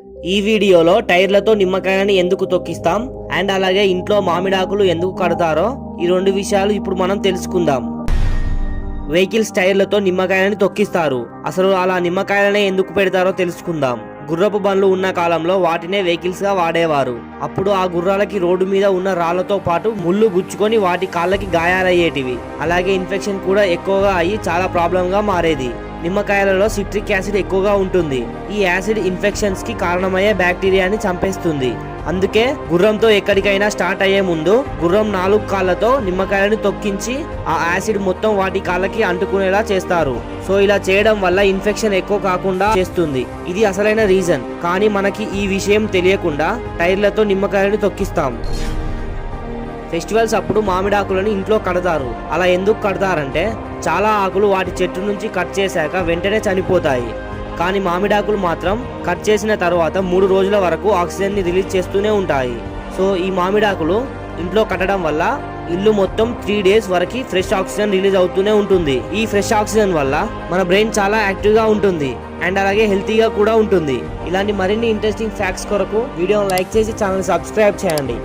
ఈ వీడియోలో టైర్లతో నిమ్మకాయని ఎందుకు తొక్కిస్తాం అండ్ అలాగే ఇంట్లో మామిడాకులు ఎందుకు కడతారో ఈ రెండు విషయాలు ఇప్పుడు మనం తెలుసుకుందాం. వెహికల్స్ టైర్లతో నిమ్మకాయలని తొక్కిస్తారు. అసలు అలా నిమ్మకాయలనే ఎందుకు పెడతారో తెలుసుకుందాం. గుర్రపు బండ్లు ఉన్న కాలంలో వాటినే వెహికల్స్ గా వాడేవారు. అప్పుడు ఆ గుర్రాలకి రోడ్డు మీద ఉన్న రాళ్లతో పాటు ముళ్ళు గుచ్చుకొని వాటి కాళ్ళకి గాయాలయ్యేటివి. అలాగే ఇన్ఫెక్షన్ కూడా ఎక్కువగా అయ్యి చాలా ప్రాబ్లం గా మారేది. నిమ్మకాయలలో సిట్రిక్ యాసిడ్ ఎక్కువగా ఉంటుంది. ఈ యాసిడ్ ఇన్ఫెక్షన్స్ కి కారణమయ్యే బ్యాక్టీరియాని చంపేస్తుంది. అందుకే గుర్రంతో ఎక్కడికైనా స్టార్ట్ అయ్యే ముందు గుర్రం 4 కాళ్ళతో నిమ్మకాయలను తొక్కించి ఆ యాసిడ్ మొత్తం వాటి కాళ్ళకి అంటుకునేలా చేస్తారు. సో ఇలా చేయడం వల్ల ఇన్ఫెక్షన్ ఎక్కువ కాకుండా చేస్తుంది. ఇది అసలైన రీజన్. కానీ మనకి ఈ విషయం తెలియకుండా టైర్లతో నిమ్మకాయలను తొక్కిస్తాం. ఫెస్టివల్స్ అప్పుడు మామిడాకులను ఇంట్లో కడతారు. అలా ఎందుకు కడతారంటే చాలా ఆకులు వాటి చెట్టు నుంచి కట్ చేశాక వెంటనే చనిపోతాయి. కానీ మామిడాకులు మాత్రం కట్ చేసిన తర్వాత 3 రోజుల వరకు ఆక్సిజన్ ని రిలీజ్ చేస్తూనే ఉంటాయి. సో ఈ మామిడాకులు ఇంట్లో కట్టడం వల్ల ఇల్లు మొత్తం 3 డేస్ వరకు ఫ్రెష్ ఆక్సిజన్ రిలీజ్ అవుతూనే ఉంటుంది. ఈ ఫ్రెష్ ఆక్సిజన్ వల్ల మన బ్రెయిన్ చాలా యాక్టివ్ గా ఉంటుంది అండ్ అలాగే హెల్తీగా కూడా ఉంటుంది. ఇలాంటి మరిన్ని ఇంట్రెస్టింగ్ ఫ్యాక్ట్స్ కొరకు వీడియోని లైక్ చేసి ఛానల్ సబ్స్క్రైబ్ చేయండి.